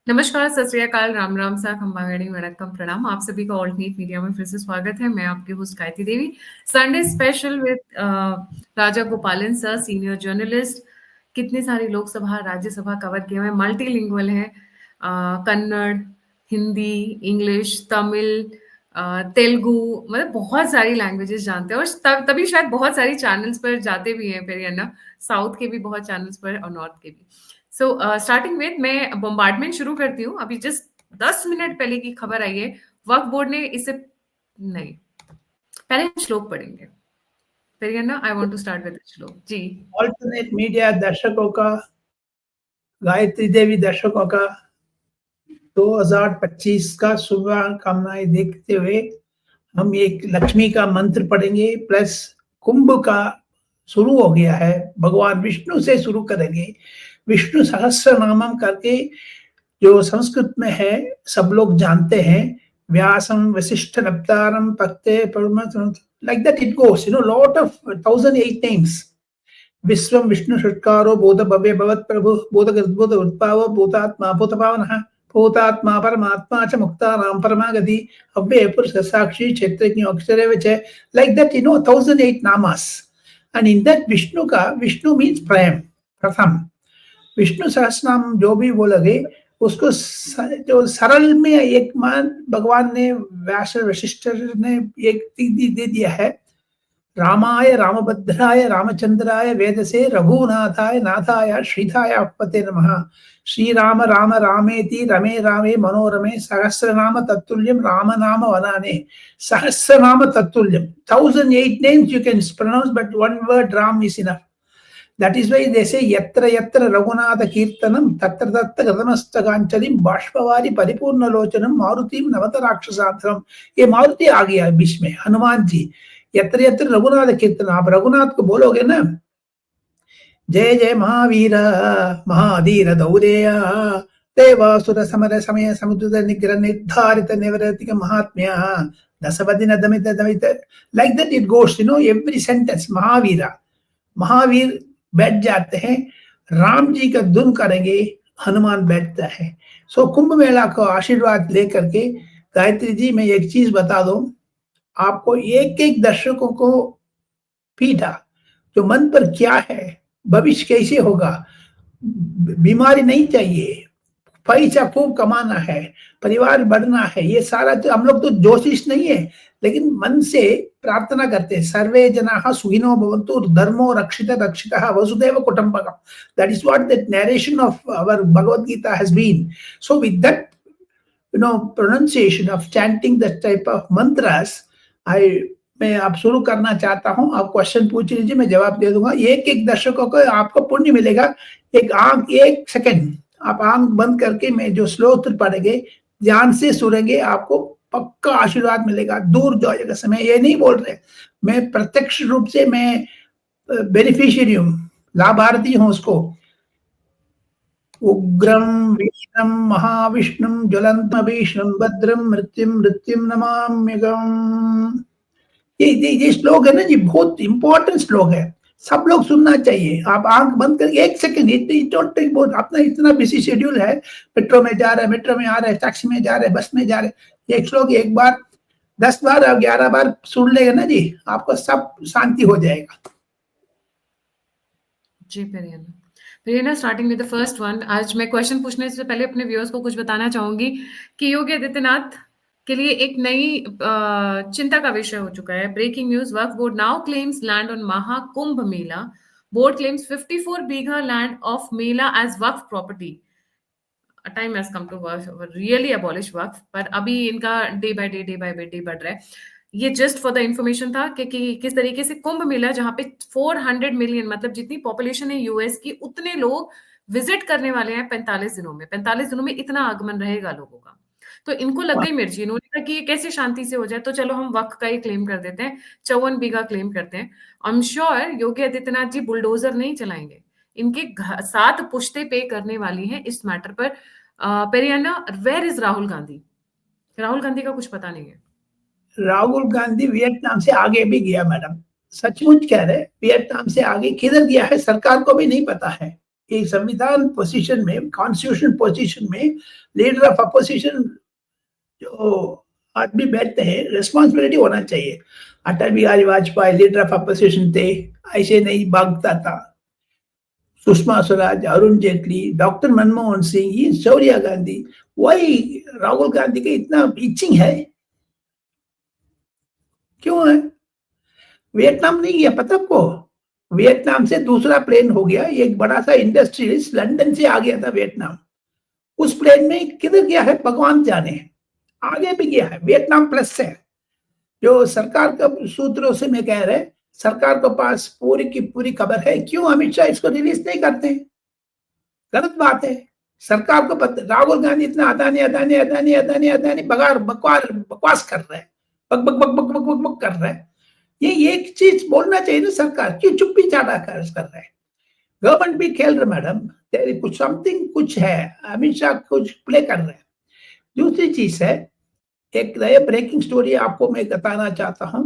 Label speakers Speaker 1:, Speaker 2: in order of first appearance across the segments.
Speaker 1: नमस्कार, सत श्री अकाल, राम राम सा, खम्बागणी, वणक्कम, प्रणाम। आप सभी का ऑल्ट नीट मीडिया में फिर से स्वागत है। मैं आपकी host Gayatri Devi. Sunday special with Raja Gopalan sir, senior journalist. कितनी सारी लोकसभा राज्यसभा कवर किए हुए, मल्टीलिंगुअल है। कन्नड़, हिंदी, इंग्लिश, तमिल, तेलुगु, मतलब बहुत सारी लैंग्वेजेस जानते हैं। और तभी शायद बहुत सारी चैनल्स पर जाते भी हैं, फिर है ना, साउथ के भी बहुत चैनल्स पर और नॉर्थ के भी। सो स्टार्टिंग विद मैं बॉम्बार्डमेंट शुरू करती हूँ। अभी जस्ट 10 मिनट पहले की खबर आई है। वक्फ बोर्ड ने इसे नहीं, पहले हम श्लोक पढ़ेंगे, फिर है ना। I want to start with Shlok ji.
Speaker 2: Alternate media दर्शकों का, गायत्री देवी दर्शकों का 2025 का शुभकामनाएं देखते हुए हम एक लक्ष्मी का मंत्र पढ़ेंगे, प्लस कुंभ का शुरू हो गया है, भगवान विष्णु से शुरू करेंगे। विष्णु सहस्र नामम करके जो संस्कृत में है, सब लोग जानते हैं। व्यासम वशिष्ठ नप्तारम पक्ते परम, like that it goes, lot of 1008 names. विश्वम विष्णु षट्कारो बोध भव्य भवत प्रभु बोध गद्भुत उत्पाव भूतात्मा भूत पावनः भूतात्मा परमात्मा च मुक्तानां परमागति अव्यय पुरुष साक्षी क्षेत्रज्ञ अक्षरे विच, like that 1008 namas. And in that Vishnu means प्रेम, प्रथम। विष्णु सहस्रनाम जो भी बोलोगे उसको जो सरल में एक मान भगवान ने व्यास वशिष्ठ ने एक दे दिया है। रामाय रामभद्राय रामचंद्राय वेदसे रघुनाथाय नाथाय श्रीधाय पते नमः। श्री राम राम रामेति रमे रामे मनोरमे सहस्रनाम तत्तुल्यम राम नाम वनाने। सहस्रनाम तत्तुल्यम, 1008 names you can pronounce, but one word Ram is enough. That is why they say yatra yatra raghunatha kirtanam tatra tatta gadamasta ganchalim bashpavari परिपूर्ण लोचनम मारुतिम नवत राक्षसांतरम। ये मारुति आ गया बीच में, हनुमान जी। यत्र यत्र रघुनाथ कीर्तन, आप रघुनाथ को बोलोगे ना, जय जय महावीर महाधीर दौरेय देवासुर समर समय समुद्र निग्रह निर्धारित निवृत्तिक महात्म्य दशवदिन दमित दमित, like that it goes, every sentence। Mahavir बैठ जाते हैं, राम जी का धुन करेंगे, हनुमान बैठता है। सो कुंभ मेला को आशीर्वाद लेकर के गायत्री जी, मैं एक चीज बता दूं आपको, एक एक दर्शकों को पीठा जो मन पर क्या है, भविष्य कैसे होगा, बीमारी नहीं चाहिए, पैसा खूब कमाना है, परिवार बढ़ना है, ये सारा तो हम लोग तो ज्योतिष नहीं है, लेकिन मन से प्रार्थना करते हैं। सर्वे जनाः सुखिनो भवन्तु धर्मो रक्षितः वसुधैव कुटुम्बकम्। That is what that narration of our Bhagavad Gita has been. So with that pronunciation of chanting that type of mantras, मैं आप शुरू करना चाहता हूं। आप क्वेश्चन पूछ लीजिए, मैं जवाब दे दूंगा। एक एक दर्शकों को आपको पुण्य मिलेगा। एक सेकंड आप आंख बंद करके मैं जो श्लोक पढ़ेंगे ध्यान से सुनेंगे, आपको पक्का आशीर्वाद मिलेगा, दूर जाएगा समय। ये नहीं बोल रहे, मैं प्रत्यक्ष रूप से मैं बेनिफिशियरी हूं, लाभार्थी हूं उसको। उग्रम वीरम महाविष्णुम ज्वलंतम भीष्णम भद्रम मृत्युम नमाम्यहम्। ये श्लोक है ना जी, बहुत इंपॉर्टेंट श्लोक है, सब लोग सुनना चाहिए। आप आंख बंद करके एक सेकंड, अपना इतना बिजी शेड्यूल है, मेट्रो में जा रहे हैं, मेट्रो में आ रहे हैं, टैक्सी में जा रहे हैं, बस में जा रहे हैं, एक श्लोक एक बार 10 बार 11 बार सुन लेगा ना जी, आपको सब शांति हो जाएगा
Speaker 1: जी। Priyana, starting with the first one. आज मैं क्वेश्चन पूछने से पहले अपने व्यूअर्स को कुछ बताना चाहूंगी कि योगी आदित्यनाथ के लिए एक नई चिंता का विषय हो चुका है। Breaking news, Waqf board now claims land on Mahakumbh Mela. Board claims 54 bigha land of Mela as Waqf property. Time has come to really abolish Waqf, पर अभी इनका डे बाय डे बढ़ रहा है। ये जस्ट फॉर द इंफॉर्मेशन था कि किस तरीके से कुंभ मेला, जहां पे 400 मिलियन, मतलब जितनी पॉपुलेशन है यूएस की, उतने लोग विजिट करने वाले हैं 45 दिनों में। 45 दिनों में इतना आगमन रहेगा लोगों का, तो इनको लग गई मिर्ची। इन्होंने कहा कि ये कैसे शांति से हो जाए, तो चलो हम वक्फ का ही क्लेम कर देते हैं, 54 बीघा क्लेम करते हैं। I am sure Yogi Adityanath ji bulldozer नहीं चलाएंगे, इनके 7 पुश्ते पे करने वाली हैं इस मैटर पर। पेरियाना, वेयर इज राहुल गांधी? राहुल गांधी का कुछ पता नहीं है।
Speaker 2: राहुल गांधी वियतनाम से आगे भी गया मैडम, सचमुच कह रहे, वियतनाम से आगे किधर गया है सरकार को भी नहीं पता है। एक संविधान पोजीशन में, कॉन्स्टिट्यूशन पोजीशन में लीडर ऑफ अपोजिशन जो आदमी बैठते हैं, रिस्पॉन्सिबिलिटी होना चाहिए। Atal Bihari Vajpayee leader of opposition थे, ऐसे नहीं भागता था। सुषमा स्वराज, अरुण जेटली, डॉक्टर मनमोहन सिंह, ये सोनिया गांधी, वही राहुल गांधी का इतना इचिंग है, क्यों है? वियतनाम नहीं गया, पता आपको? वियतनाम से दूसरा प्लेन हो गया, एक बड़ा सा इंडस्ट्रियलिस्ट लंदन से आ गया था वियतनाम। उस प्लेन में किधर गया है भगवान जाने, आगे भी गया है, वियतनाम प्लस से। जो सरकार का सूत्रों से मैं कह रहे, सरकार के पास पूरी की पूरी खबर है, क्यों अमित शाह इसको रिलीज नहीं करते? गलत बात है। सरकार को पता, राहुल गांधी इतना अदानी अदानी अदानी अदानी अदानी बगार बकवास कर रहे हैं, बक बक बक बक बक बक बक कर रहे हैं। ये एक चीज बोलना चाहिए ना, सरकार क्यों चुप्पी चाटा कर रहे हैं? गवर्नमेंट भी खेल रहे मैडम, तेरी कुछ समथिंग कुछ है, अमित शाह कुछ प्ले कर रहे हैं। दूसरी चीज है, एक नया ब्रेकिंग स्टोरी आपको मैं बताना चाहता हूं।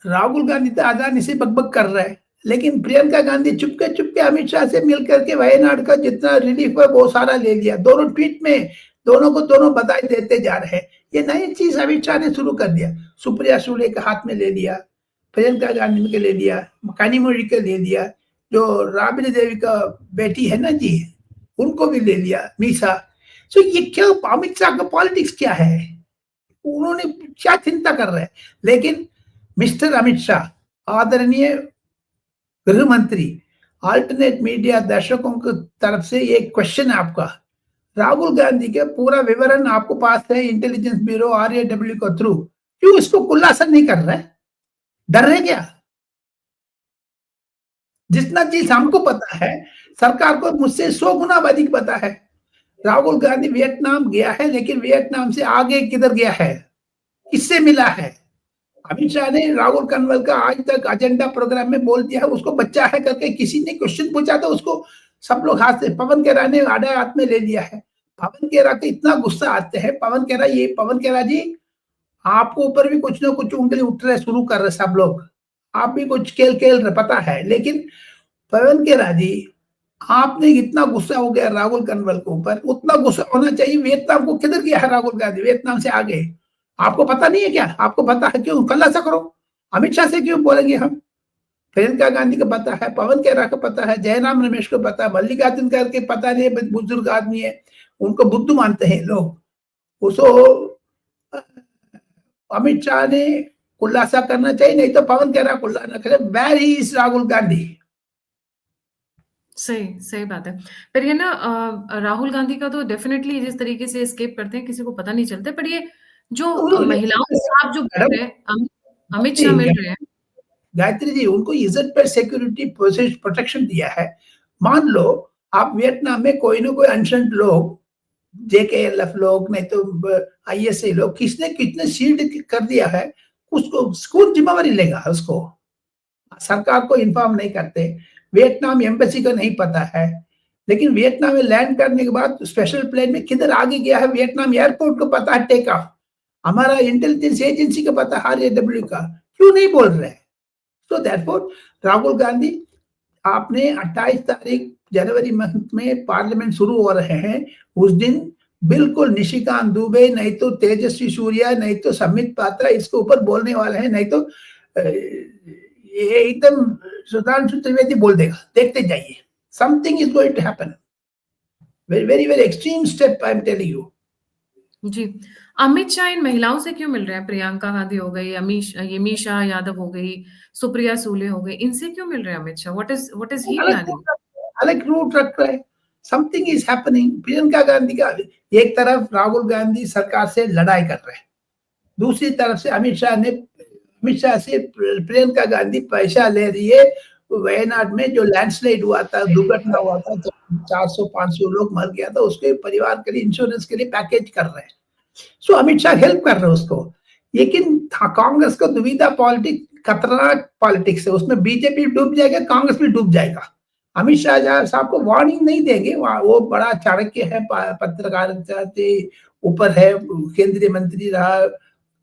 Speaker 2: राहुल गांधी तो अदानी से बकबक कर रहा है, लेकिन प्रियंका गांधी चुपके चुपके अमित शाह से मिलकर के वायनाड का जितना रिलीफ है वो सारा ले लिया। दोनों ट्वीट में दोनों को दोनों बधाई देते जा रहे हैं। ये नई चीज अमित शाह ने शुरू कर दिया। सुप्रिया सुले के हाथ में ले लिया, प्रियंका गांधी के ले लिया, कानीमोड़ी के ले लिया, जो राबड़ी देवी का बेटी है ना जी, उनको भी ले लिया, मीसा। तो ये क्या अमित शाह का पॉलिटिक्स क्या है? उन्होंने क्या चिंता कर रहे हैं? लेकिन मिस्टर अमित शाह, आदरणीय गृह मंत्री, अल्टरनेट मीडिया दर्शकों की तरफ से एक क्वेश्चन है आपका। राहुल गांधी के पूरा विवरण आपको पास है इंटेलिजेंस ब्यूरो RAW के थ्रू, क्यों इसको खुलासा नहीं कर रहे? डर रहे क्या? जितना चीज हमको पता है, सरकार को मुझसे 100 गुना अधिक पता है। राहुल गांधी वियतनाम गया है, लेकिन वियतनाम से आगे किधर गया है, किससे मिला है? अमित शाह ने राहुल कन्वल का आज तक एजेंडा प्रोग्राम में बोल दिया है, उसको बच्चा है करके किसी ने क्वेश्चन पूछा तो उसको सब लोग हाथ से, पवन खेरा ने आड़े हाथ में ले लिया है। पवन खेरा के इतना गुस्सा आते हैं, पवन खेरा जी, आपको ऊपर भी कुछ ना कुछ उंगली उठ रहे शुरू कर रहे सब लोग, आप भी कुछ खेल खेल रहे पता है। लेकिन पवन खेरा जी, आपने इतना गुस्सा हो गया राहुल कन्वल के ऊपर, उतना गुस्सा होना चाहिए वियतनाम को। किधर गया है राहुल गांधी? वियतनाम से आगे आपको पता नहीं है क्या? आपको पता है, क्यों खुलासा करो। अमित शाह से क्यों बोलेंगे हम? प्रियंका गांधी को पता है, पवन खेरा को पता है, जयराम रमेश को पता है, मल्लिकार्जुन खड़गे पता नहीं, बुजुर्ग आदमी है, उनको बुद्धू मानते हैं लोग। उसको अमित शाह ने खुलासा करना चाहिए, नहीं तो पवन खेरा खुलासा करे, वेयर इज राहुल गांधी।
Speaker 1: सही बात है। पर ये ना राहुल गांधी का तो डेफिनेटली जिस तरीके से एस्केप करते हैं किसी को पता नहीं चलता, पर ये जो महिलाओं के साथ जो मिल रहे हैं, अमित शाह मिल रहे हैं,
Speaker 2: गायत्री जी, उनको इज्जत पर सिक्योरिटी प्रोटेक्शन दिया है। मान लो आप वियतनाम में कोई ना कोई अनशंट लोग, JKLF लोग, नहीं तो ISA लोग, किसने कितने शील्ड कर दिया है, उसको कौन जिम्मेवारी लेगा? उसको सरकार को इन्फॉर्म नहीं करते, वियतनाम एम्बेसी को नहीं पता है। लेकिन वियतनाम में लैंड करने के बाद स्पेशल प्लेन में किधर आगे गया है, वियतनाम एयरपोर्ट को पता है, टेक ऑफ। हमारा इंटेलिजेंस एजेंसी को पता है, RAW का, क्यों नहीं बोल रहे? सो दैटफोर राहुल गांधी, आपने 28 तारीख जनवरी मंथ में पार्लियामेंट शुरू हो रहे हैं, उस दिन बिल्कुल निशिकांत दुबे, नहीं तो तेजस्वी सूर्या, नहीं तो संबित पात्रा इसके ऊपर बोलने वाले हैं, नहीं तो ये एकदम सुधांशु त्रिवेदी बोल देगा, देखते जाइए। Something is going to happen, very very very extreme step, I am telling you.
Speaker 1: जी, अमित शाह इन महिलाओं से क्यों मिल रहे हैं? प्रियंका गांधी हो गई, यमीशा यादव हो गई, सुप्रिया सूले हो गई, इनसे क्यों मिल रहे हैं Amit Shah? What is he planning?
Speaker 2: अलग रूट रख रहे हैं, something is happening. Priyanka Gandhi का, एक तरफ राहुल गांधी सरकार से लड़ाई कर रहे हैं, दूसरी तरफ से अमित शाह से प्रियंका गांधी पैसा ले रही है। वायनाड में जो लैंडस्लाइड हुआ था, दुर्घटना हुआ था, 400-500 लोग मर गया था, उसके परिवार के लिए इंश्योरेंस के लिए पैकेज कर रहे हैं। सो अमित शाह हेल्प कर रहे हैं उसको। लेकिन कांग्रेस का दुविधा पॉलिटिक्स खतरनाक पॉलिटिक्स है, उसमें बीजेपी डूब जाएगा, कांग्रेस भी डूब जाएगा। अमित शाह साहब को वार्निंग नहीं देंगे, वो बड़ा चाणक्य है, पत्रकारिता के ऊपर है, केंद्रीय मंत्री रहा,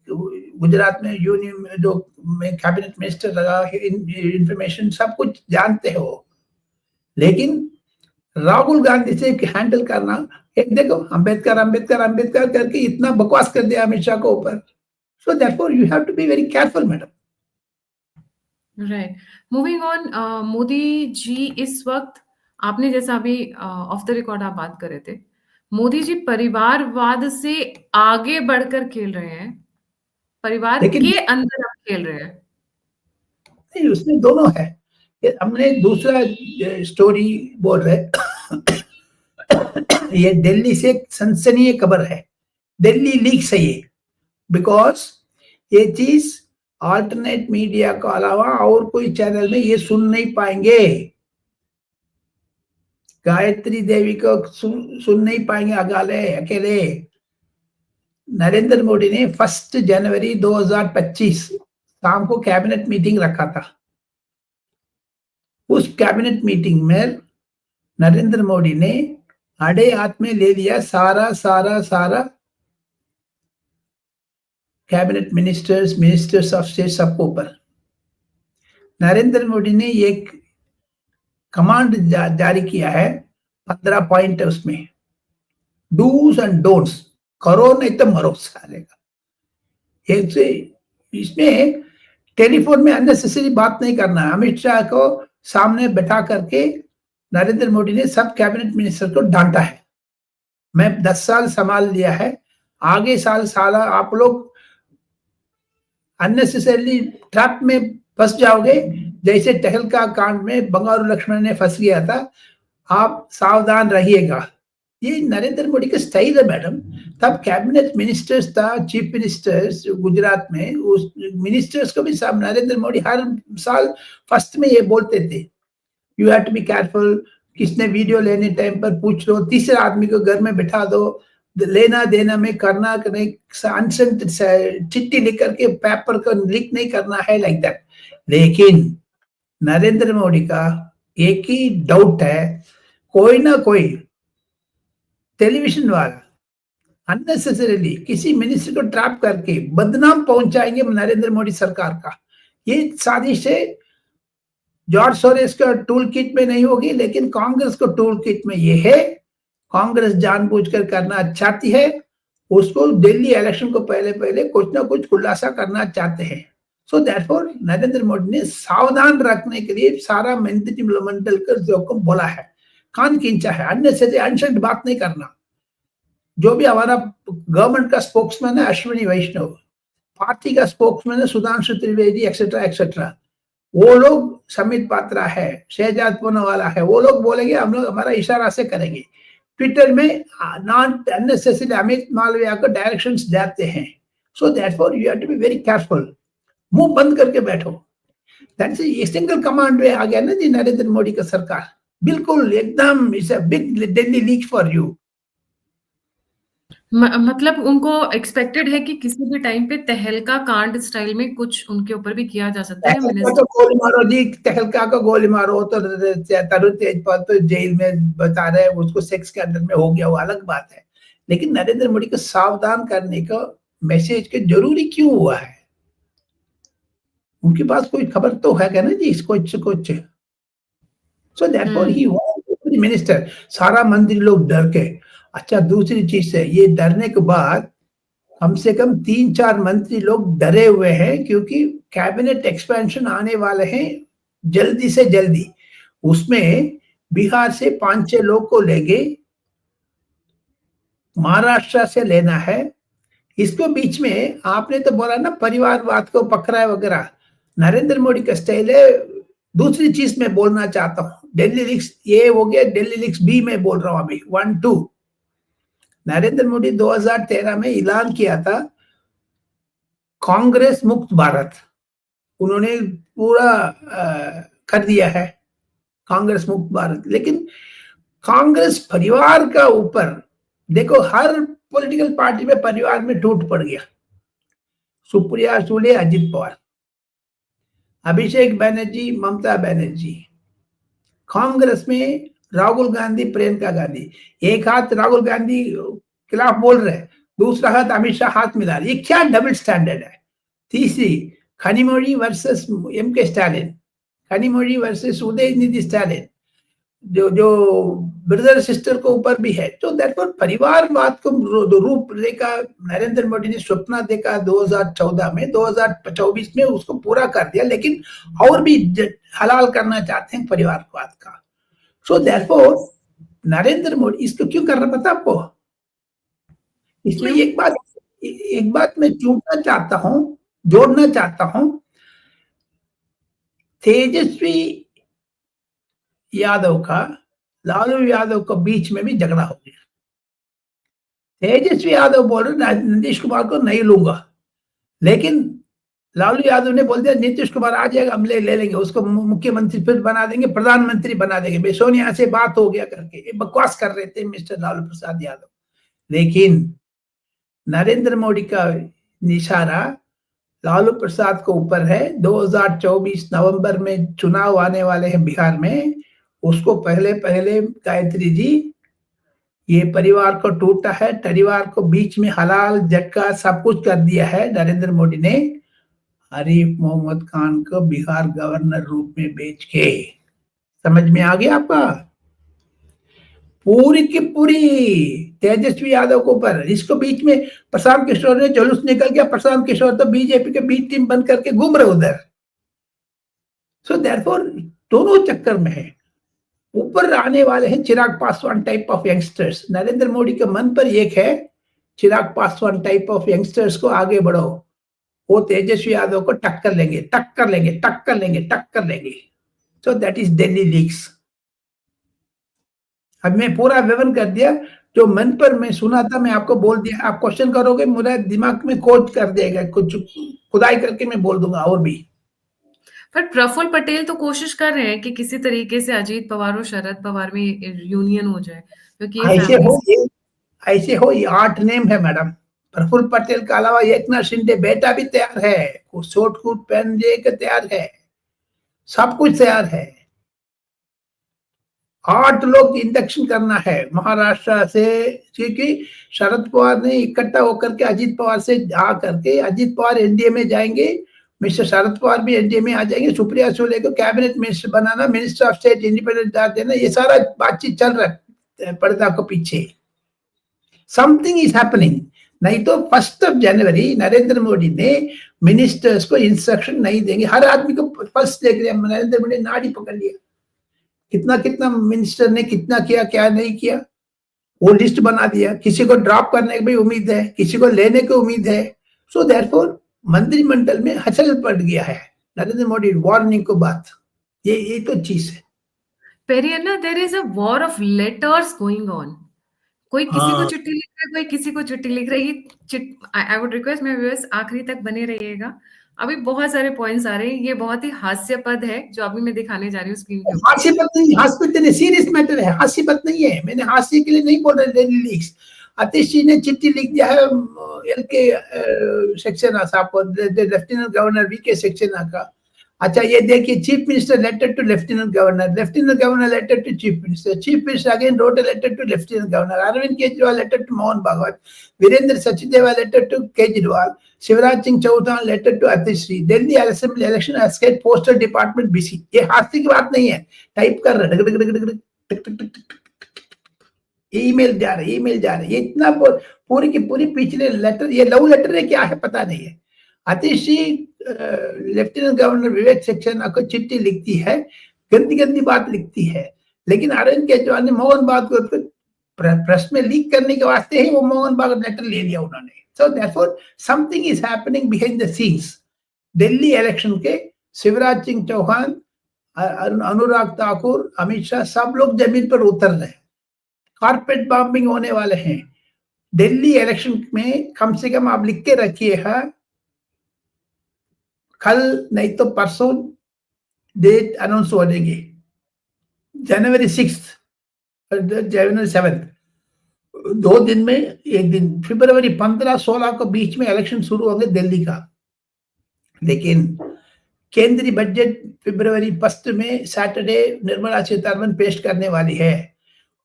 Speaker 2: गुजरात में यूनियन में जो कैबिनेट मिनिस्टर रहा, इंफॉर्मेशन सब कुछ जानते हो। लेकिन राहुल गांधी से हैंडल करना, एक देखो अंबेडकर अंबेडकर अंबेडकर करके इतना बकवास कर दिया अमित शाह को ऊपर। So therefore you have to be very careful madam.
Speaker 1: Right. Moving on, Modi ji इस वक्त, आपने जैसा अभी ऑफ द रिकॉर्ड आप बात कर रहे थे, मोदी जी परिवारवाद से आगे बढ़कर खेल रहे हैं, परिवार
Speaker 2: लेकिन
Speaker 1: के अंदर आप खेल रहे हैं।
Speaker 2: नहीं, उसमें दोनों है। हमने दूसरा स्टोरी बोल रहे ये दिल्ली से सनसनीय खबर है, दिल्ली लीक से ये, बिकॉज ये चीज अल्टरनेट मीडिया के अलावा और कोई चैनल में ये सुन नहीं पाएंगे, गायत्री देवी को सुन नहीं पाएंगे अकेले। नरेंद्र मोदी ने 1 जनवरी 2025 शाम को कैबिनेट मीटिंग रखा था। उस कैबिनेट मीटिंग में नरेंद्र मोदी ने आड़े हाथ में ले लिया सारा कैबिनेट मिनिस्टर्स ऑफ स्टेट सबको ऊपर। नरेंद्र मोदी ने एक कमांड जारी किया है, 15 पॉइंट है उसमें, डूज एंड डोंट्स, करो नहीं तो मरो साले का। इसमें टेलीफोन में अननेसेसरी बात नहीं करना है। अमित शाह को सामने बैठा करके नरेंद्र मोदी ने सब कैबिनेट मिनिस्टर को डांटा है, मैं 10 साल संभाल लिया है, आगे साल आप लोग अननेसेसरली ट्रैप में फंस जाओगे, जैसे टहलका कांड में बंगारू लक्ष्मण ने फंस गया था, आप सावधान रहिएगा। ये नरेंद्र मोदी का स्टाइल है मैडम। तब कैबिनेट मिनिस्टर्स था, चीफ मिनिस्टर्स गुजरात में, उस मिनिस्टर्स को भी सब नरेंद्र मोदी हर साल फर्स्ट में ये बोलते थे, you have to be careful, किसने वीडियो लेने टाइम पर पूछ लो, तीसरे आदमी को घर में बिठा दो, लेना देना में करना नहीं, अनसेंट चिट्ठी लिख करके पेपर को लीक नहीं करना है, लाइक दैट। लेकिन नरेंद्र मोदी का एक ही डाउट है, कोई ना कोई टेलीविजन वाला अननेसेसरीली किसी मिनिस्टर को ट्रैप करके बदनाम पहुंचाएंगे नरेंद्र मोदी सरकार का। ये साजिश है, जॉर्ज सोरेस का टूल किट में नहीं होगी, लेकिन कांग्रेस को टूल किट में ये है। कांग्रेस जानबूझकर करना चाहती है, उसको दिल्ली इलेक्शन को पहले कुछ ना कुछ खुलासा करना चाहते हैं। सो देयरफॉर नरेंद्र मोदी ने सावधान रखने के लिए सारा मंत्रिमंडल को बोला है, कान खींचा है, अननेसेसरी अनसेंट बात नहीं करना। जो भी हमारा गवर्नमेंट का स्पोक्समैन है अश्विनी वैष्णव, पार्टी का स्पोक्समैन है सुधांशु त्रिवेदी एक्सेट्रा एक्सेट्रा, वो लोग, समित पात्रा है, शहजाद पूनावाला है, वो लोग बोलेंगे, हम लोग हमारा इशारा से करेंगे। ट्विटर में नॉन अननेसेसरी अमित मालविया को डायरेक्शंस जाते हैं। So therefore you have to be very careful, मुंह बंद करके बैठो। दैट्स ये सिंगल कमांड में आ गया ना जी नरेंद्र मोदी का सरकार, बिल्कुल एकदम it's a big Delhi leak for you.
Speaker 1: मतलब उनको एक्सपेक्टेड है कि किसी भी टाइम पे तहलका कांड स्टाइल में कुछ उनके ऊपर भी किया जा सकता है।
Speaker 2: तो गोली मारो जी, तहलका को गोली मारो, तो तरुण तेजपाल तो जेल में बता रहे हैं, उसको सेक्स के अंदर में हो गया, वो अलग बात है। लेकिन नरेंद्र मोदी को सावधान करने का मैसेज के जरूरी क्यों हुआ है? उनके पास कोई खबर तो है क्या ना जी, कुछ। So therefore he want minister, सारा मंत्री लोग डर के। अच्छा, दूसरी चीज है, ये डरने के बाद कम से कम 3-4 मंत्री लोग डरे हुए हैं, क्योंकि कैबिनेट एक्सपेंशन आने वाले हैं जल्दी से जल्दी। उसमें बिहार से 5-6 लोग को लेंगे, महाराष्ट्र से लेना है। इसको बीच में आपने तो बोला ना परिवारवाद को पकड़ा है वगैरह, नरेंद्र मोदी का स्टाइल है। दूसरी चीज मैं बोलना चाहता हूँ, दिल्ली लीक्स ये हो गया, दिल्ली लीक्स बी में बोल रहा हूँ अभी 1-2। नरेंद्र मोदी 2013 में ऐलान किया था कांग्रेस मुक्त भारत, उन्होंने पूरा कर दिया है कांग्रेस मुक्त भारत। लेकिन कांग्रेस परिवार का ऊपर देखो, हर पॉलिटिकल पार्टी में परिवार में टूट पड़ गया। सुप्रिया सुले, अजित पवार, अभिषेक बनर्जी, ममता बनर्जी, कांग्रेस में राहुल गांधी, प्रियंका गांधी, एक हाथ राहुल गांधी खिलाफ बोल रहे, दूसरा हाथ अमित शाह हाथ मिला रहे, ये क्या डबल स्टैंडर्ड है? तीसरी, कनिमोझी वर्सेस एम के स्टालिन, कनिमोझी वर्सेस उदयनिधि स्टालिन, जो ब्रदर सिस्टर को ऊपर भी है। तो दैटफॉर परिवारवाद को रूप देखा नरेंद्र मोदी ने, स्वप्न देखा 2014 में, 2024 में उसको पूरा कर दिया, लेकिन और भी हलाल करना चाहते हैं परिवारवाद का। सो दैटफॉर नरेंद्र मोदी इसको क्यों कर रहा पता आपको? इसमें एक बात मैं जोड़ना चाहता हूं। तेजस्वी यादव का लालू यादव के बीच में भी झगड़ा हो गया। तेजस्वी यादव बोल रहे नीतीश कुमार को नहीं लूंगा, लेकिन लालू यादव ने बोल दिया नीतीश कुमार आ जाएगा, हम ले लेंगे उसको, मुख्यमंत्री फिर बना देंगे, प्रधानमंत्री बना देंगे, सोनिया से बात हो गया करके ये बकवास कर रहे थे मिस्टर लालू प्रसाद यादव। लेकिन नरेंद्र मोदी का निशाना लालू प्रसाद को ऊपर है। 2024 नवंबर में चुनाव आने वाले हैं बिहार में, उसको पहले गायत्री जी ये परिवार को टूटा है, परिवार को बीच में हलाल झटका सब कुछ कर दिया है नरेंद्र मोदी ने, आरिफ मोहम्मद खान को बिहार गवर्नर रूप में बेच के। समझ में आ गया आपका? पूरी की पूरी तेजस्वी यादव को ऊपर। इसको बीच में प्रशांत किशोर ने जुलूस निकल गया, प्रशांत किशोर तो बीजेपी के बी टीम बन करके घूम रहे उधर। सो देयरफॉर दोनों चक्कर में है। ऊपर आने वाले हैं Chirag Paswan type of youngsters. Narendra Modi के मन पर एक है, Chirag Paswan type of youngsters को आगे बढ़ो, वो तेजस्वी यादव को टक्कर लेंगे। So that is Delhi leaks. अब मैं पूरा विवरण कर दिया, जो मन पर मैं सुना था मैं आपको बोल दिया। आप क्वेश्चन करोगे मेरा दिमाग में खोज कर देगा, कुछ खुदाई करके मैं बोल दूंगा और भी।
Speaker 1: पर प्रफुल्ल पटेल तो कोशिश कर रहे हैं कि किसी तरीके से अजीत पवार और शरद पवार में यूनियन हो जाए, क्योंकि
Speaker 2: ऐसे हो ये 8 नेम है मैडम। प्रफुल्ल पटेल के अलावा एकनाथ शिंदे बेटा भी तैयार है, वो शॉर्ट कोट पहन के तैयार है, सब कुछ तैयार है। 8 लोग इंडक्शन करना है महाराष्ट्र से, क्योंकि शरद पवार ने इकट्ठा होकर के अजीत पवार से आ करके, अजीत पवार एनडीए में जाएंगे, मिस्टर शरद पवार भी एनडीए में आ जाएंगे, सुप्रिया सुले को cabinet minister banana, minister of state independent देना, ये सारा बातचीत चल रहा है पर्दा को पीछे। Something is happening. नहीं तो 1 जनवरी नरेंद्र मोदी ने मिनिस्टर्स को इंस्ट्रक्शन नहीं देंगे। हर आदमी को पल्स देख रहे हैं, नरेंद्र मोदी नाड़ी पकड़ लिया, कितना मिनिस्टर ने कितना किया क्या नहीं किया, वो लिस्ट बना दिया। किसी को ड्रॉप करने की भी उम्मीद है, किसी को लेने की उम्मीद है। सो देयरफॉर मंत्रिमंडल में हलचल पड़ गया है नरेंद्र मोदी वार्निंग को बात। ये तो चीज है।
Speaker 1: Periyana, there is a war of letters going on. कोई किसी को चिट्ठी लिख रहा है, कोई किसी को चिट्ठी लिख रही है। I would request my viewers आखिरी तक बने रहिएगा, अभी बहुत सारे पॉइंट्स आ रहे हैं। ये बहुत ही हास्यपद है जो अभी मैं दिखाने जा रही हूँ स्क्रीन के ऊपर।
Speaker 2: हास्यपद नहीं, हास्यपद नहीं, सीरियस मैटर है, हास्यपद नहीं है। मैंने हास्य के लिए नहीं बोल रहा डेली लीक्स। आतिश जी ने चिट्ठी लिख दिया है एलके सक्सेना साहब को, लेफ्टिनेंट गवर्नर वीके सक्सेना का। अच्छा ये देखिए, chief minister letter to lieutenant governor letter to chief minister again wrote a letter to lieutenant governor, Arvind Kejriwal letter to Mohan Bhagwat, Virendra Sachdeva letter to Kejriwal, Shivraj Singh Chouhan letter to Atishi, Delhi assembly election एस्केट पोस्टल डिपार्टमेंट बीसी। ये हास्य की बात नहीं है, टाइप कर रहे ईमेल जा रहे, ये इतना पूरी की पूरी पिछले लेटर, ये लव लेटर है क्या है पता नहीं है। आतिश जी लेफ्टिनेंट गवर्नर विवेक सक्सेना को चिट्ठी लिखती है, गंदी बात लिखती है, लेकिन अरविंद केजरीवाल ने मोहन भागवत को प्रेस में लीक करने के वास्ते ही वो मोहन भागवत लेटर ले लिया उन्होंने। So therefore something is happening behind the scenes. Delhi election के शिवराज सिंह चौहान, अनुराग ठाकुर, अमित शाह सब लोग जमीन पर उतर रहे हैं, कारपेट बॉम्बिंग होने वाले हैं। दिल्ली इलेक्शन में कम से कम आप लिख के रखिए है, कल नहीं तो परसों डेट अनाउंस हो जाएंगे, जनवरी 6 जनवरी 7, 2 दिन में एक दिन, फरवरी 15-16 को बीच में इलेक्शन शुरू होंगे दिल्ली का। लेकिन केंद्रीय बजट फरवरी 1 में सैटरडे निर्मला सीतारमन पेश करने वाली है।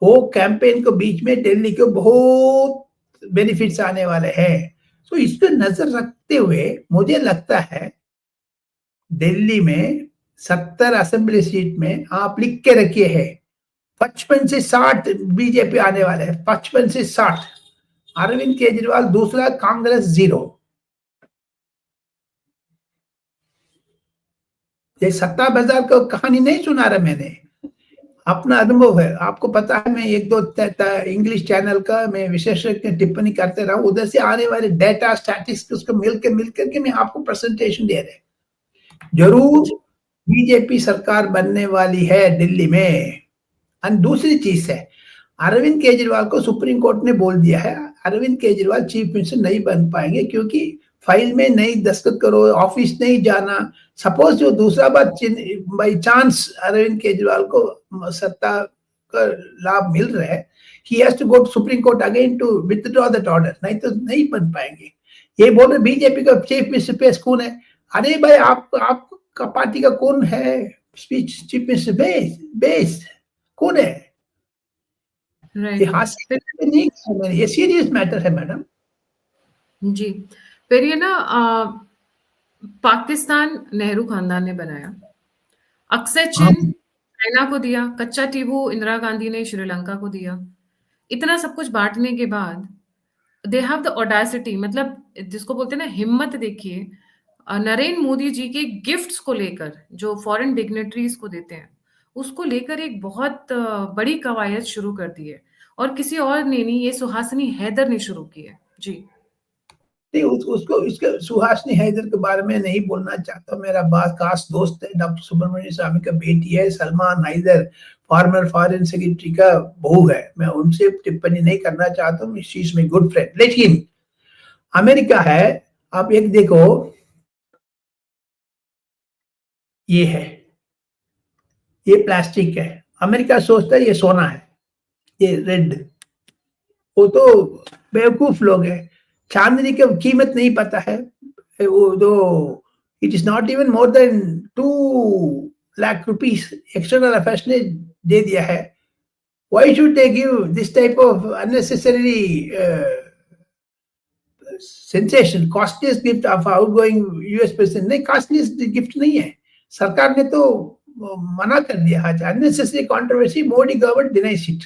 Speaker 2: वो कैंपेन को बीच में दिल्ली को बहुत बेनिफिट्स आने वाले हैं। तो इस पर नजर रखते हुए मुझे लगता है दिल्ली में 70 असेंबली सीट में आप लिख के रखिए है, 55 से 60 बीजेपी आने वाले हैं, 55 से 60। अरविंद केजरीवाल दूसरा, कांग्रेस 0। ये सत्ता बाजार का कहानी नहीं सुना रहा मैंने, अपना अनुभव है। आपको पता है मैं एक दो इंग्लिश चैनल का मैं विशेषज्ञ टिप्पणी करते रहा, उधर से आने वाले डेटा स्टैटिस्टिक्स को मिलकर के मैं आपको प्रेजेंटेशन दे रहे। जरूर बीजेपी सरकार बनने वाली है दिल्ली में। और दूसरी चीज है, अरविंद केजरीवाल को सुप्रीम कोर्ट ने बोल दिया है, अरविंद केजरीवाल चीफ मिनिस्टर नहीं बन पाएंगे, क्योंकि फाइल में नहीं दस्तखत करो, ऑफिस नहीं जाना। सपोज जो दूसरा बात, बाई चांस अरविंद केजरीवाल को सत्ता का लाभ मिल रहा है, he has to go to Supreme Court again to withdraw that order, नहीं तो नहीं बन पाएंगे। ये बोल रहे बीजेपी का चीफ मिनिस्टर पे कौन है? अरे भाई, आपका पार्टी का कौन है स्पीच चीफ मिनिस्टर? बेस कौन है? ये हास्य नहीं, ये सीरियस मैटर है मैडम
Speaker 1: जी। फिर ये ना पाकिस्तान नेहरू खानदान ने बनाया, अक्सर चिन्ह चाइना को दिया, कच्चा टीबू इंदिरा गांधी ने श्रीलंका को दिया। इतना सब कुछ बांटने के बाद दे हैव द ऑडेसिटी, मतलब जिसको बोलते हैं ना हिम्मत, देखिए नरेंद्र मोदी जी के गिफ्ट्स को लेकर जो फॉरेन डिग्नेटरीज को देते हैं, उसको लेकर एक बहुत बड़ी कवायद शुरू कर दी है, और किसी और ने नहीं, ये सुहासिनी हैदर ने शुरू की है। जी
Speaker 2: नहीं, उसको इसके सुहासिनी हैदर के बारे में नहीं बोलना चाहता। मेरा बहुत खास दोस्त है, डॉक्टर सुब्रमण्यम स्वामी का बेटी है Salman Haidar, former foreign secretary का बहू है। मैं उनसे टिप्पणी नहीं करना चाहता हूँ, इस चीज में गुड फ्रेंड। लेकिन अमेरिका है, आप एक देखो, ये है, ये प्लास्टिक है। अमेरिका सोचता है ये सोना है, ये रेड। वो तो बेवकूफ लोग हैं, चांदनी की कीमत नहीं पता है। वो तो it is not even more than 2 lakh rupees external affairs ने दे दिया है। Why should they give this type of unnecessary sensation? Costliest gift of outgoing US president नहीं, कॉस्टलीस्ट गिफ्ट नहीं है। सरकार ने तो मना कर दिया आज। Unnecessary controversy, Modi government denies it.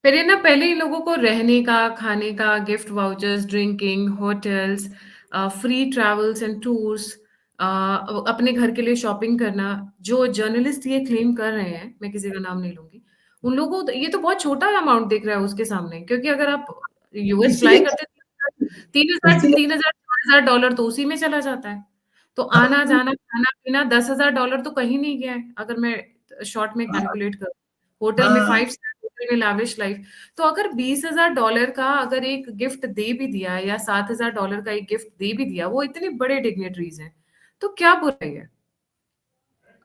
Speaker 1: फिर ये ना पहले इन लोगों को रहने का, खाने का, gift vouchers, drinking, hotels, free travels and tours, अपने घर के लिए शॉपिंग करना। जो जर्नलिस्ट ये क्लेम कर रहे हैं, मैं किसी का नाम नहीं लूंगी, उन लोगों को ये तो बहुत छोटा अमाउंट दिख रहा है उसके सामने, क्योंकि अगर आप यूएस फ्लाई
Speaker 2: इसलिए
Speaker 1: करते तीन हजार
Speaker 2: इसलिए
Speaker 1: 4,000 डॉलर तो उसी में चला जाता है। तो आना जाना खाना पीना $10,000 तो कहीं नहीं गया है, अगर मैं शॉर्ट में कैलकुलेट करूँ। होटल में 5 स्टार होटल में लाविश लाइफ। तो अगर $20,000 का अगर एक गिफ्ट दे भी दिया, या $7,000 का एक गिफ्ट दे भी दिया, वो इतने बड़े डिग्नेटरीज हैं, तो क्या बुराई है?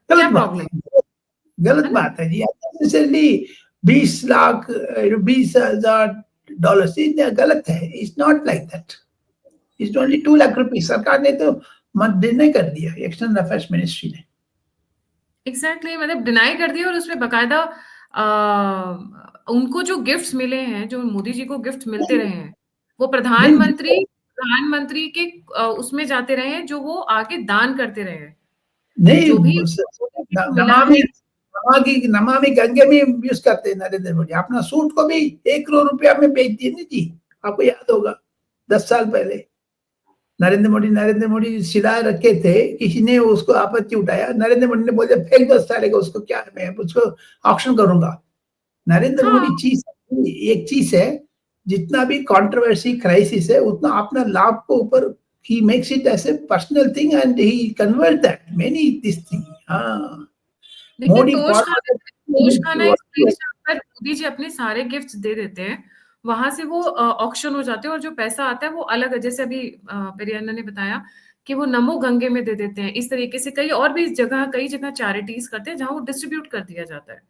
Speaker 2: गलत
Speaker 1: क्या
Speaker 2: बात
Speaker 1: प्रॉब्लम
Speaker 2: है, गलत
Speaker 1: है ना?
Speaker 2: बात है जी। नेसेसरली 20 लाख, $20,000 से गलत है। It's not like that, it's only 2 lakh rupees. सरकार ने तो मत निर्णय कर दिया, एक्सटर्नल अफेयर्स मिनिस्ट्री ने।
Speaker 1: एग्जैक्टली, मतलब डिनाई कर दिया, और उसमें बकायदा उनको जो गिफ्ट्स मिले हैं, जो मोदी जी को गिफ्ट मिलते रहे हैं, वो
Speaker 2: नहीं
Speaker 1: प्रधानमंत्री के उसमें जाते रहे हैं, जो वो आगे दान करते रहे हैं।
Speaker 2: नहीं,
Speaker 1: जो भी मोदी जी को मिला
Speaker 2: नमामि
Speaker 1: है।
Speaker 2: नमामि गंगे में यूज करते हैं नरेंद्र मोदी। अपना सूट को भी 1 करोड़ रुपया में बेच दिए ना जी, आपको याद होगा 10 साल पहले। नरेंद्र मोदी सिलाए रखे थे, किसी ने उसको आपत्ति उठाया, नरेंद्र मोदी ने बोला फेंक दो सारे को, उसको क्या है, मैं उसको ऑक्शन करूंगा। नरेंद्र
Speaker 1: हाँ,
Speaker 2: मोदी चीज एक चीज है, जितना भी कंट्रोवर्सी क्राइसिस है, उतना अपना लाभ को ऊपर he makes it as a personal thing and he convert that many this thing। हाँ,
Speaker 1: लेकिन
Speaker 2: मोदी
Speaker 1: तोश खाना इस प्लेस पर मोदी जी अपने सारे गिफ्ट्स दे देते हैं, वहां से वो ऑक्शन हो जाते हैं, और जो पैसा आता है वो अलग है। जैसे अभी पेरियाना ने बताया कि वो नमो गंगे में दे देते हैं, इस तरीके से कई और भी जगह, कई जगह चैरिटीज करते हैं जहां वो डिस्ट्रीब्यूट कर दिया जाता है।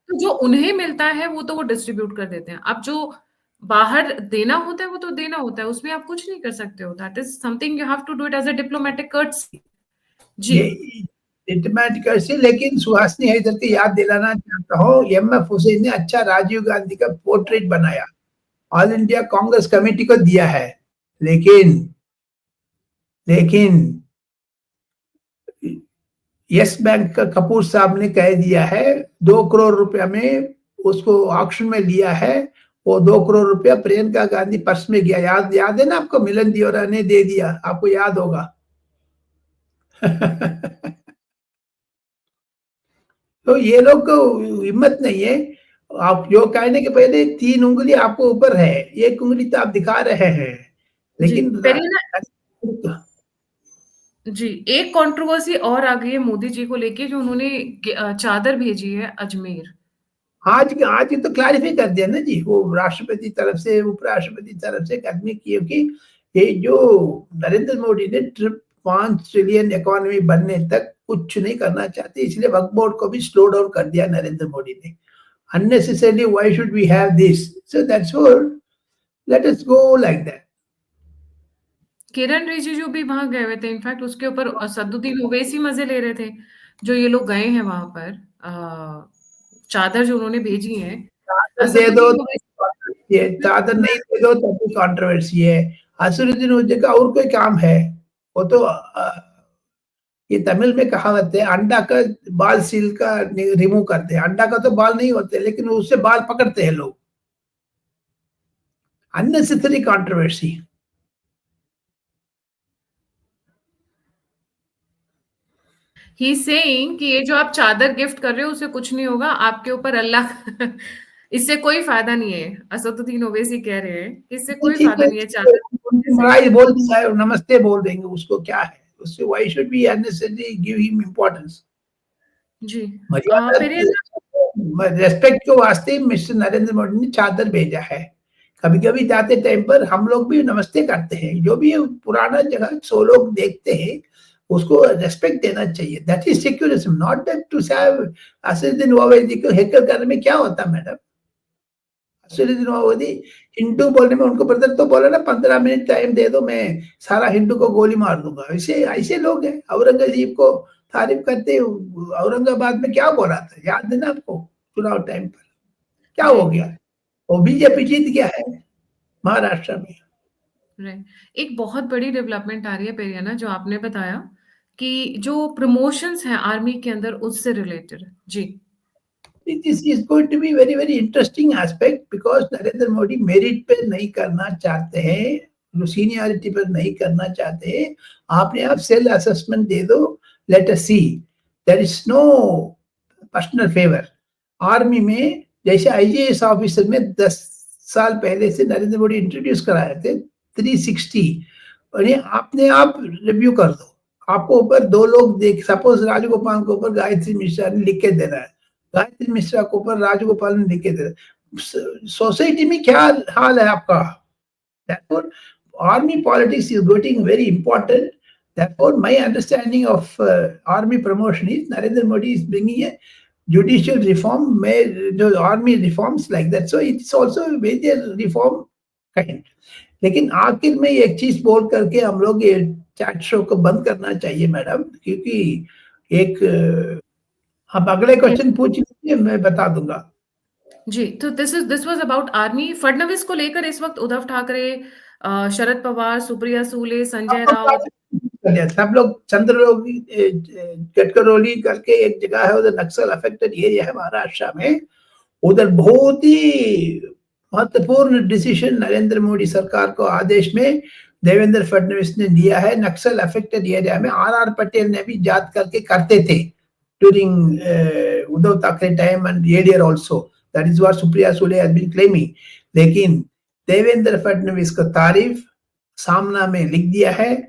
Speaker 1: तो जो उन्हें मिलता है वो तो वो डिस्ट्रीब्यूट कर देते हैं। अब जो बाहर देना होता है वो तो देना होता है, उसमें आप कुछ नहीं कर सकते हो। That is something you have to do it as a diplomatic courtesy. जी
Speaker 2: ये डिप्लोमेटिक से। लेकिन सुहासिनी हैदर की याद दिलाना चाहता हूँ, एम.एफ. हुसैन ने अच्छा राजीव गांधी का पोर्ट्रेट बनाया, ऑल इंडिया कांग्रेस कमेटी को दिया है। लेकिन लेकिन यस बैंक का कपूर साहब ने कह दिया है 2 करोड़ रुपया में उसको ऑक्शन में लिया है। वो 2 करोड़ रुपया प्रियंका गांधी पर्स में गया। याद है ना आपको? मिलन दियोरा ने दे दिया, आपको याद होगा। तो ये लोग को हिम्मत नहीं है। आप जो कहने के पहले 3 उंगली आपको ऊपर है, 1 उंगली तो आप दिखा रहे हैं।
Speaker 1: जी,
Speaker 2: लेकिन
Speaker 1: जी, एक कंट्रोवर्सी और आ गई है मोदी जी को लेके, जो उन्होंने चादर भेजी है अजमेर।
Speaker 2: आज ही तो क्लैरिफाई कर दिया ना जी, वो राष्ट्रपति तरफ से, उपराष्ट्रपति तरफ से आदमी क्योंकि ये जो नरेंद्र मोदी ने 5 ट्रिलियन इकोनॉमी बनने तक कुछ नहीं करना चाहते, इसलिए वक्फ बोर्ड को भी स्लो डाउन कर दिया नरेंद्र मोदी ने। Unnecessarily why should we have this? So that's what, let us go like that.
Speaker 1: Kiren Rijiju भी वहां गए हुए थे, इनफैक्ट उसके ऊपर असदुद्दीन ओवैसी मजे ले रहे थे, जो ये लोग गए हैं वहां पर। चादर जो उन्होंने भेजी है
Speaker 2: चादर दे दो
Speaker 1: असदुद्दीन ओवैसी।
Speaker 2: ये चादर नहीं दे दो तो भी कंट्रोवर्सी है। असरुद्दीन ओवैसी का और कोई काम है? वो तो ये तमिल में कहावत है, अंडा का बाल सील का रिमूव करते हैं। अंडा का तो बाल नहीं होते, लेकिन उससे बाल पकड़ते हैं लोग। Unnecessary controversy.
Speaker 1: ही सेइंग कि ये जो आप चादर गिफ्ट कर रहे हो उससे कुछ नहीं होगा, आपके ऊपर अल्लाह इससे कोई फायदा नहीं है। असदुद्दीन ओवैसी कह रहे हैं इससे कोई
Speaker 2: ठीक
Speaker 1: फायदा
Speaker 2: है,
Speaker 1: नहीं है चादर से।
Speaker 2: महाराज बोल दिया है, नमस्ते बोल देंगे, उसको क्या है उससे? Why should be unnecessary give him importance?
Speaker 1: जी।
Speaker 2: मर्यादा,
Speaker 1: पेरिया।
Speaker 2: रेस्पेक्ट के वास्ते मिस्टर नरेंद्र मोदी ने चादर भेजा है। कभी कभी जाते टाइम पर हम लोग भी नमस्ते करते हैं। जो भी पुराना जगह सो लोग देखते हैं, उसको रेस्पेक्ट देना चाहिए। That is secularism, not that to serve. Asaduddin Owaisi को हेकल करने में क्या होता मैडम? असदुद्दीन ओवैसी हिंदू बोलने में उनको ब्रदर तो बोला ना, 15 मिनट टाइम दे दो, मैं सारा हिंदू को गोली मार दूंगा। ऐसे ऐसे लोग हैं। औरंगजेब को तारीफ करते, औरंगाबाद में क्या बोला था, याद है ना आपको? चुनाव टाइम पर क्या
Speaker 1: जी।
Speaker 2: हो गया? वो बीजेपी जीत गया है महाराष्ट्र में।
Speaker 1: राइट। एक बहुत बड़ी डेवलपमेंट आ रही है पेरियाना, जो आपने बताया कि जो प्रमोशंस हैं आर्मी के अंदर उससे रिलेटेड। जी।
Speaker 2: This is going to be very very interesting aspect, because Narendra Modi merit पे नहीं करना चाहते हैं, जो सीनियरिटी पर नहीं करना चाहते हैं। आपने आप सेल्फ असेसमेंट दे दो, let us see. There is no personal favour. Army में जैसे आईएएस ऑफिसर में 10 साल पहले से नरेंद्र मोदी इंट्रोड्यूस कराए थे 360, और ये आपने आप रिव्यू कर दो। आपको ऊपर 2 लोग देख, सपोज राजगोपाल के ऊपर गायत्री मिश्रा ने लिख के देना है, गायत्री मिश्रा के ऊपर राजगोपाल ने लिख के देना है। सोसाइटी में क्या हाल है आपका? Therefore, army politics is getting very important. Therefore, my understanding of army promotion is Narendra Modi is bringing a judicial reform, the army reforms like that. So it's also a major reform kind. लेकिन आखिर में एक चीज बोल करके हम लोग ये चैट शो को बंद करना चाहिए मैडम, क्योंकि एक हम अगले क्वेश्चन पूछ लीजिए, मैं बता दूंगा।
Speaker 1: जी, तो this was about army. Fadnavis को लेकर इस वक्त उद्धव ठाकरे, शरद पवार, सुप्रिया सूले, संजय राउत।
Speaker 2: सब लोग चंद्रलोगी गडकरोली करके एक जगह है, उधर नक्सल अफेक्टेड एरिया है महाराष्ट्र में। उधर बहुत ही महत्वपूर्ण डिसीजन नरेंद्र मोदी सरकार को आदेश में देवेंद्र फडणवीस ने दिया है। नक्सल अफेक्टेड एरिया में आर पटेल ने भी जात करके करते थे during Uddhav Thackeray time and arrear also. That is what Supriya Sule has been claiming. लेकिन देवेंद्र फडणवीस को तारीफ सामना में लिख दिया है।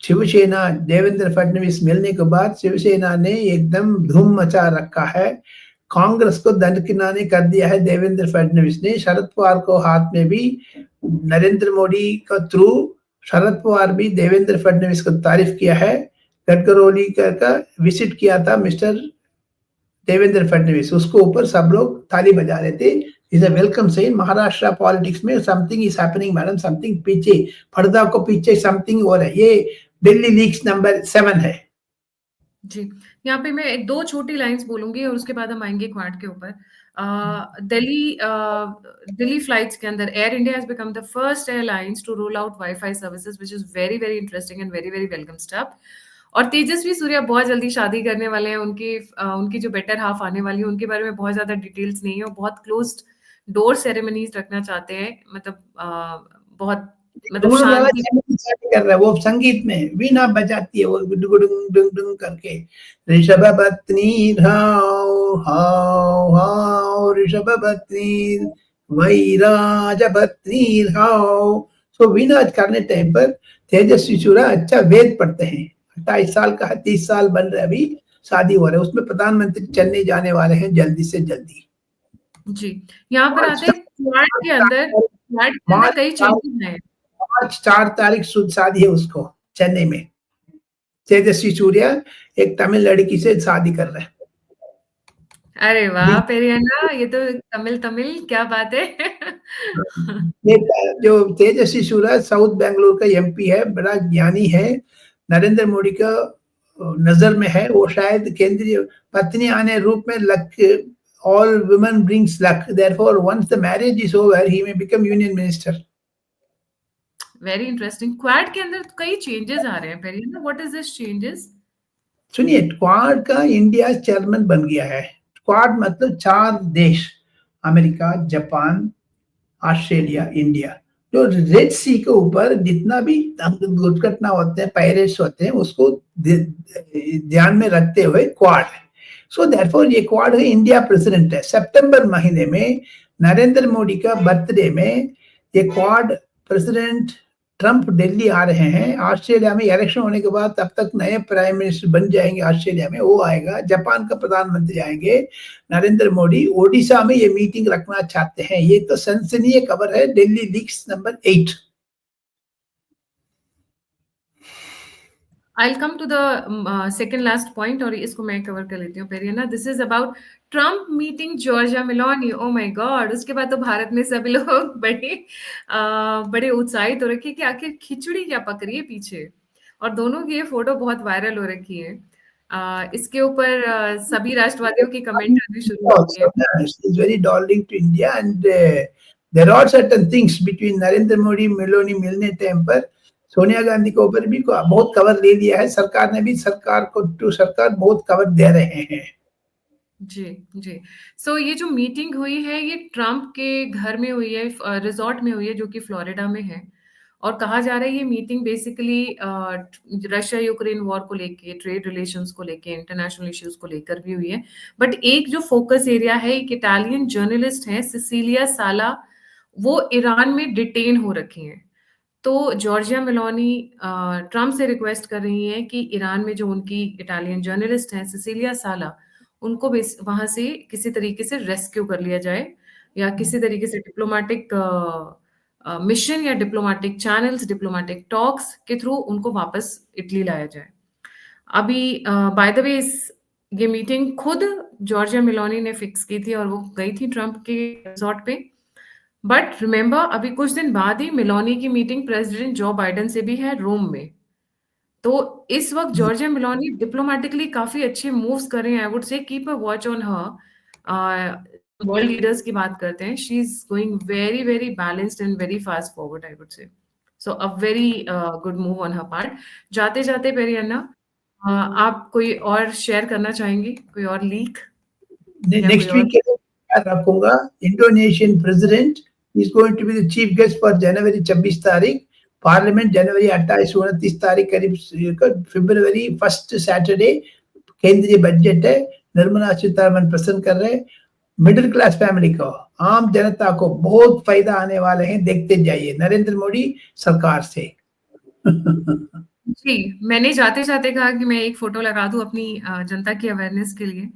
Speaker 2: शिवसेना, देवेंद्र फडणवीस मिलने के बाद शिवसेना ने एकदम धूम मचा रखा है। कांग्रेस को दरकिनारे कर दिया है देवेंद्र फडणवीस ने। शरद पवार को हाथ में भी नरेंद्र मोदी का थ्रू शरद पवार भी देवेंद्र फडणवीस को तारीफ किया है। गडकरोली का विजिट किया था मिस्टर देवेंद्र फडणवीस, उसको ऊपर सब लोग ताली बजा रहे थे। Is a welcome sign. Maharashtra politics में something is happening madam, something पीछे, पर्दा को पीछे समथिंग हो रहा है। ये दिल्ली लीक्स नंबर 7 है।
Speaker 1: जी, यहाँ पे मैं 2 छोटी लाइन्स बोलूँगी और उसके बाद हम आएँगे क्वाड के ऊपर। दिल्ली फ्लाइट्स के अंदर Air India has become the first airlines to roll out wifi services, which is very, very interesting and very, very welcome step. और तेजस्वी सूर्या बहुत जल्दी शादी करने वाले हैं, उनकी जो बेटर हाफ आने वाली है, उनके बारे में बहुत ज़्यादा डिटेल्स नहीं है, और बहुत क्लोज़्ड डोर सेरेमनीज़ रखना चाहते हैं, मतलब बहुत मतलब
Speaker 2: डूड वाला
Speaker 1: शांति।
Speaker 2: चैनल शादी कर रहा है, वो संगीत में वीणा बजाती है, वो डुगुडुंग डुंग डुंग करके, ऋषभ पत्नी हाओ हाओ हाओ ऋषभ पत्नी वैराज पत्नी हाओ। सो वीणा करने टाइम पर तेजस्वी सूर्या अच्छा वेद पढ़ते हैं। 28 साल का है, 30 साल बन रहे, अभी शादी हो रहा है, उसमें प्रधानमंत्री चेन्नई जाने वाले हैं जल्दी से जल्दी।
Speaker 1: जी, यहाँ पर आते हैं फ्लैट के अंदर
Speaker 2: मार्च
Speaker 1: कई चेंजेस हैं।
Speaker 2: मार्च 4 तारीख शादी है उसको चेन्नई में। तेजस्वी सूर्या एक तमिल लड़की से शादी कर रहे हैं।
Speaker 1: अरे वाह! पेरियाना, ये तो तमिल तमिल क्या बात है।
Speaker 2: ये जो तेजस्वी सूर्या साउथ बेंगलुरु का एमपी है, बड़ा ज्ञानी है, नरेंद्र मोदी का नजर में है। वो शायद केंद्रीय पत्नी आने रूप में luck, all women brings luck, therefore once the marriage is over he may become union minister.
Speaker 1: Very interesting. Quad के अंदर कई चेंजेस आ रहे हैं पेरियाना, व्हाट इज दिस चेंजेस?
Speaker 2: सुनिए, क्वाड का इंडिया चेयरमैन बन गया है। क्वाड मतलब 4 देश, अमेरिका, जापान, ऑस्ट्रेलिया, इंडिया। जो रेड सी के ऊपर जितना भी दुर्घटना होते हैं, पायरेट्स होते हैं, उसको ध्यान में रखते हुए क्वाड है। सो देयरफॉर ये क्वाड है, इंडिया प्रेसिडेंट है। सितंबर महीने में नरेंद्र मोदी का बर्थडे में ये क्वाड प्रेसिडेंट ट्रंप दिल्ली आ रहे हैं। ऑस्ट्रेलिया में इलेक्शन होने के बाद तब तक नए प्राइम मिनिस्टर बन जाएंगे ऑस्ट्रेलिया में, वो आएगा। जापान का प्रधानमंत्री आएंगे नरेंद्र मोदी। ओडिशा में ये मीटिंग रखना चाहते हैं। ये तो सनसनीय खबर है, Delhi leaks number 8।
Speaker 1: I will come to the second last point, और इसको मैं कवर कर लेती हूँ Periyana. This is about Trump meeting Giorgia Meloni. Oh my God, उसके बाद तो भारत में सभी लोग बड़े उत्साहित हो रखे कि आखिर खिचड़ी क्या पक रही है पीछे, और दोनों की ये फोटो बहुत वायरल हो रखी है। इसके ऊपर सभी राष्ट्रवादियों की कमेंट आने शुरू हो गए हैं।
Speaker 2: She is very darling to India, and there are certain things between Narendra Modi Meloni मिलने टाइम पर सोनिया गांधी के ऊपर भी बहुत कवर ले लिया है सरकार ने भी। सरकार बहुत कवर दे रहे हैं।
Speaker 1: जी, जी। सो ये जो मीटिंग हुई है, ये ट्रम्प के घर में हुई है, रिज़ॉर्ट में हुई है, जो कि फ्लोरिडा में है, और कहा जा रहा है ये meeting basically Russia Ukraine war को लेके, ट्रेड रिलेशंस को लेके, इंटरनेशनल इश्यूज को लेकर भी हुई है। बट एक जो फोकस एरिया है, एक इटालियन जर्नलिस्ट है सिसिलिया साला, वो ईरान में डिटेन हो रखी हैं। तो जॉर्जिया मेलोनी ट्रम्प से रिक्वेस्ट कर रही हैं कि ईरान में जो उनकी इटालियन जर्नलिस्ट हैं सिसिलिया साला, उनको वहां से किसी तरीके से रेस्क्यू कर लिया जाए, या किसी तरीके से डिप्लोमेटिक मिशन या डिप्लोमेटिक चैनल्स, डिप्लोमेटिक टॉक्स के थ्रू उनको वापस इटली लाया जाए। अभी बाय द वे ये मीटिंग खुद जॉर्जिया मेलोनी ने फिक्स की थी, और वो गई थी ट्रम्प के रिजॉर्ट पे। बट रिमेंबर, अभी कुछ दिन बाद ही मेलोनी की मीटिंग प्रेसिडेंट जो बाइडेन से भी है रोम में। तो इस वक्त जॉर्जिया मेलोनी डिप्लोमेटिकली काफी अच्छे मूव्स कर रहे हैं। I would say keep a watch on her. World leaders की बात करते हैं, she is going very very balanced and very fast forward, I would say. So a very good move on her part. जाते जाते पेरियाना, आप कोई और share करना चाहेंगे, कोई और लीक या कोई
Speaker 2: नेक्स्ट
Speaker 1: और?
Speaker 2: वीक के लिए रखूंगा। Indonesian president is going to be the chief guest for जनवरी 26 तारीख। पार्लियामेंट जनवरी 28-29 तारीख करीब, फरवरी फर्स्ट सैटरडे केंद्रीय बजट है। निर्मला सीतारमन प्रसन्न कर रहे हैं। मिडिल क्लास फैमिली को, आम जनता को बहुत फायदा आने वाले हैं, देखते जाइए नरेंद्र मोदी सरकार से।
Speaker 1: जी, मैंने जाते-जाते कहा कि मैं एक फ़ोटो लगा दूँ अपनी जनता की अवेयरनेस के लिए।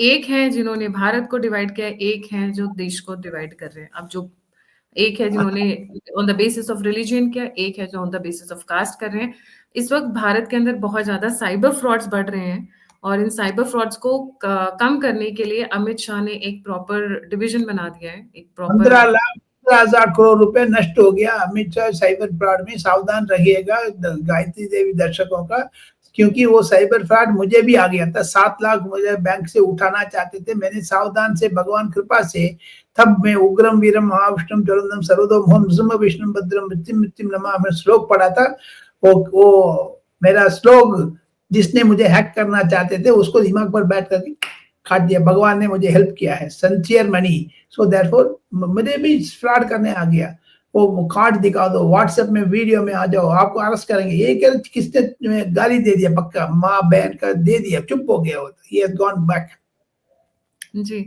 Speaker 1: एक हैं जिन्होंने भारत को डिवाइड किया है, एक हैं जो देश को डिवाइड कर रहे हैं। अब जो एक है जिन्होंने on the basis of religion किया, एक है जो on the basis of caste कर रहे हैं। इस वक़्त भारत के अंदर बहुत ज़्यादा साइबर फ्रॉड्स बढ़ रहे हैं, और इन साइबर फ्रॉड्स को कम करने के लिए अमित शाह ने एक प्रॉपर डिवीज़न बना दिया है, एक प्रॉपर
Speaker 2: 15,00,000 करोड़ रुपए नष्ट हो गया। अमित शाह साइबर फ्रॉड में सावधान रहिएगा गायत्री देवी दर्शकों का, क्योंकि वो साइबर फ्रॉड मुझे भी आ गया था। 7 लाख मुझे बैंक से उठाना चाहते थे, मैंने सावधान से भगवान कृपा से तब मैं उग्रम वीरम महाविष्णुम ज्वलंतम सर्वतोमुखम नृसिंह विष्णुम भद्रम मृत्युम मृत्युम नमामि श्लोक पढ़ा था। वो मेरा स्लोग जिसने मुझे हैक करना चाहते थे उसको दिमाग पर बैठ करके काट दिया। भगवान ने मुझे हेल्प किया है, सिंसियर मनी। सो देयरफॉर मुझे भी फ्रॉड करने आ गया। वो कार्ड दिखा दो, व्हाट्सएप में वीडियो में आ जाओ, आपको अरेस्ट करेंगे। ये क्या किसने तुम्हें गाली दे दिया, पक्का माँ बहन का दे दिया, चुप हो गया वो। He has gone back.
Speaker 1: जी,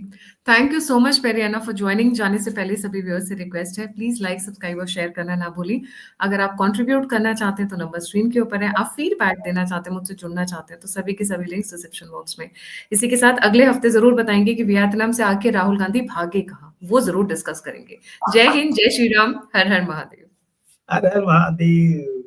Speaker 1: thank you so much Periyana for joining. जाने से पहले सभी व्यूअर्स से रिक्वेस्ट है, प्लीज़ लाइक, सब्सक्राइब और शेयर करना ना भूलें। अगर आप कंट्रीब्यूट करना चाहते हैं तो नंबर स्क्रीन के ऊपर है। आप फीडबैक देना चाहते हैं, मुझसे जुड़ना चाहते हैं तो सभी के सभी लिंक्स डिस्क्रिप्शन बॉक्स में। इसी के साथ अगले हफ्ते ज़रूर बताएँगे कि वियतनाम से आके राहुल गांधी भागे कहाँ? वो ज़रूर डिस्कस करेंगे। जय हिंद, जय श्री राम, हर हर महादेव।
Speaker 2: हर हर महादेव।